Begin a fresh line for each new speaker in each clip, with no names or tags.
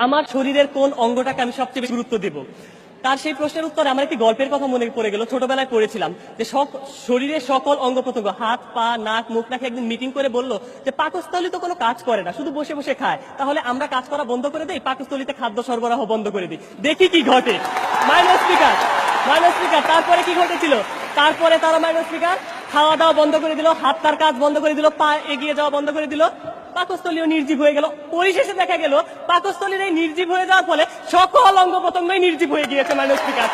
আমার শরীরের কোন অঙ্গটাকে আমি সবচেয়ে বেশি গুরুত্ব দেব? তার সেই প্রশ্নের উত্তরে আমার একটি গল্পের কথা মনে পড়ে গেল। ছোটবেলায় পড়েছিলাম যে শরীরের সকল অঙ্গ প্রত্যঙ্গ, হাত পা নাক মুখ নাকি একদিন মিটিং করে বলল যে পাকস্থলী তো কোনো কাজ করে না, শুধু বসে বসে খায়, তাহলে আমরা কাজ করা বন্ধ করে দেই, পাকস্থলীতে খাদ্য সরবরাহ বন্ধ করে দিই, দেখি কি ঘটে। মাইনর স্পিকার তারপরে কি ঘটেছিল? তারপরে তারা মাইনর স্পিকার খাওয়া দাওয়া বন্ধ করে দিল, হাত তার কাজ বন্ধ করে দিল, পা এগিয়ে যাওয়া বন্ধ করে দিল, পাকস্থলীও নির্জীব হয়ে গেল। পরিশেষে দেখা গেল পাকস্থলীর এই নির্জীব হয়ে যাওয়ার ফলে সকল অঙ্গ প্রত্যঙ্গই নির্জীব হয়ে গিয়েছে। মাইনর স্পিকার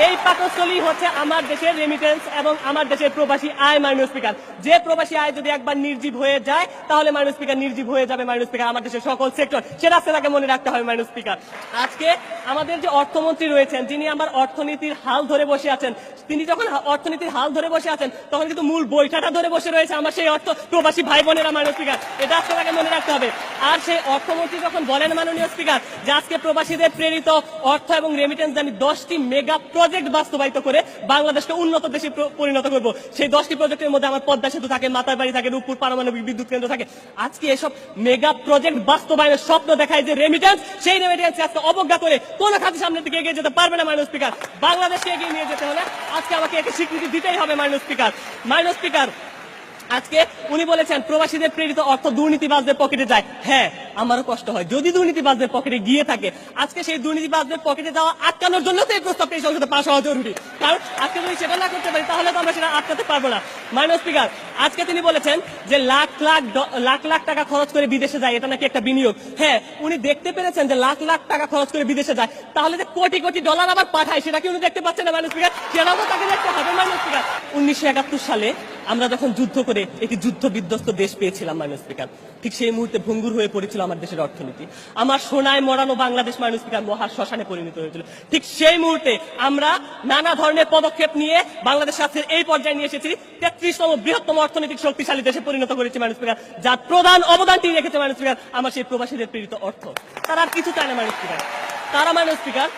এই পাকস্থলী হচ্ছে আমার দেশের রেমিটেন্স এবং আমার দেশের প্রবাসী আয়। মাইনর স্পিকার, যে প্রবাসী আয় যদি একবার নির্জীব হয়ে যায় তাহলে মাইনর স্পিকার নির্জীব হয়ে যাবে। মাইনর স্পিকার, আমার দেশের সকল সেক্টর, সেটা সেটাকে মনে রাখতে হবে। মাইনর স্পিকার, আজকে আমাদের যে অর্থমন্ত্রী রয়েছেন, যিনি আমার অর্থনীতির হাল ধরে বসে আছেন, তিনি যখন অর্থনীতির হাল ধরে বসে আছেন তখন কিন্তু মূল বৈঠাটা ধরে বসে রয়েছে আমার সেই প্রবাসী ভাই বোনেরা। মাইনর স্পিকার, এটা আপনাকে মনে রাখতে হবে। আর সেই অর্থমন্ত্রী যখন বলেন মাননীয় স্পিকার যে আজকে প্রবাসীদের প্রেরিত অর্থ এবং রেমিটেন্স আমি 10টি মেগা প্রজেক্ট বাস্তবায়িত করে বাংলাদেশকে উন্নত দেশে পরিণত করব, সেই 10টি প্রজেক্টের মধ্যে আমার পদ্মা সেতু থাকে, মাতারবাড়ি থাকে, রূপপুর পারমাণবিক বিদ্যুৎ কেন্দ্র থাকে। আজকে এসব মেগা প্রজেক্ট বাস্তবায়নের স্বপ্ন দেখায় যে রেমিটেন্স, সেই রেমিটেন্স আজকে অবজ্ঞা করে কোন খাতে সামনের দিকে এগিয়ে যেতে পারবে না। মাননীয় স্পিকার, বাংলাদেশকে এগিয়ে নিয়ে যেতে হলে আজকে আমাকে একে স্বীকৃতি দিতেই হবে। মাননীয় স্পিকার, আজকে উনি বলেছেন প্রবাসীদের প্রেরিত অর্থ দুর্নীতিবাজদের পকেটে যায়। হ্যাঁ, আমারও কষ্ট হয় যদি দুর্নীতিবাজদের পকেটে গিয়ে থাকে। আজকে সেই দুর্নীতিবাজদের পকেটে যাওয়া আটকানোর জন্য তো এই প্রস্তাবটা এই সংসদে পাশ হওয়া জরুরি, কারণ আজকে যদি সেটা না করতে পারি তাহলে তো আমরা সেটা আটকাতে পারবো না। মাননীয় স্পিকার, আজকে তিনি বলেছেন যে লাখ লাখ টাকা খরচ করে বিদেশে যায়, এটা নাকি একটা বিনিয়োগ। হ্যাঁ, উনি দেখতে পেরেছেন যে লাখ লাখ টাকা খরচ করে বিদেশে যায়, তাহলে যে কোটি কোটি ডলার আবার পাঠায় সেটা কি উনি দেখতে পাচ্ছেন না? মাননীয় স্পিকার, সেটাও তো তাকে দেখতে হবে। মাননীয় স্পিকার, 1971 সালে আমরা যখন যুদ্ধ করে একটি যুদ্ধ বিধ্বস্ত দেশ পেয়েছিলাম মাননীয় স্পিকার, ঠিক সেই মুহূর্তে ভঙ্গুর হয়ে পড়েছিল আমার দেশের অর্থনীতি। আমার সোনায় মরানো বাংলাদেশ মাননীয় স্পিকার মহা শ্মশানে পরিণত হয়েছিল। ঠিক সেই মুহূর্তে আমরা নানা ধরনের পদক্ষেপ নিয়ে বাংলাদেশ রাষ্ট্রের এই পর্যায়ে নিয়ে এসেছি, 33তম বৃহত্তম অর্থনৈতিক শক্তিশালী দেশে পরিণত করেছি মাননীয় স্পিকার, যার প্রধান অবদানটি রেখেছে মাননীয় স্পিকার আমার সেই প্রবাসীদের প্রেরিত অর্থ। তারা আর কিছু চায় না মাননীয় স্পিকার,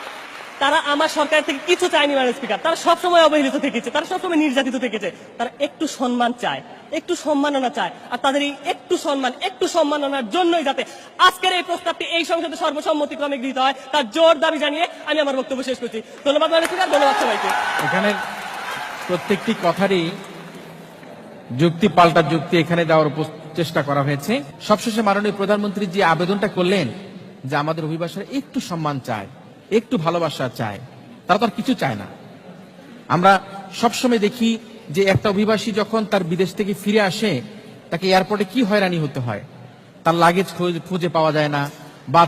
তারা আমার সরকার থেকে কিছু চায়নি মাননীয় স্পিকার। তারা সবসময় অবহেলিত থেকেছে, তারা সবসময় নির্যাতিত থেকেছে। তারা একটু সম্মান চায়, একটু সম্মাননা চায়, আর তাদের এই একটু সম্মাননার জন্যই যাতে আজকের এই প্রস্তাবটি এই সংসদে সর্বসম্মতিক্রমে গৃহীত হয় তার জোর দাবি জানিয়ে আমি আমার বক্তব্য শেষ করছি। ধন্যবাদ মাননীয় স্পিকার, ধন্যবাদ সবাইকে।
এখানে প্রত্যেকটি কথারই যুক্তি পাল্টা যুক্তি এখানে দেওয়ার চেষ্টা করা হয়েছে। সবশেষে মাননীয় প্রধানমন্ত্রী যে আবেদনটা করলেন যে আমাদের অভিবাসীরা একটু সম্মান চায়, একটু ভালোবাসা চায়, তারা তো আর কিছু চায় না। আমরা সবসময় দেখি যে একটা অভিবাসী যখন তার বিদেশ থেকে ফিরে আসে তাকে এয়ারপোর্টে কি হয়রানি হতে হয়, তার লাগেজ খুঁজে পাওয়া যায় না, বা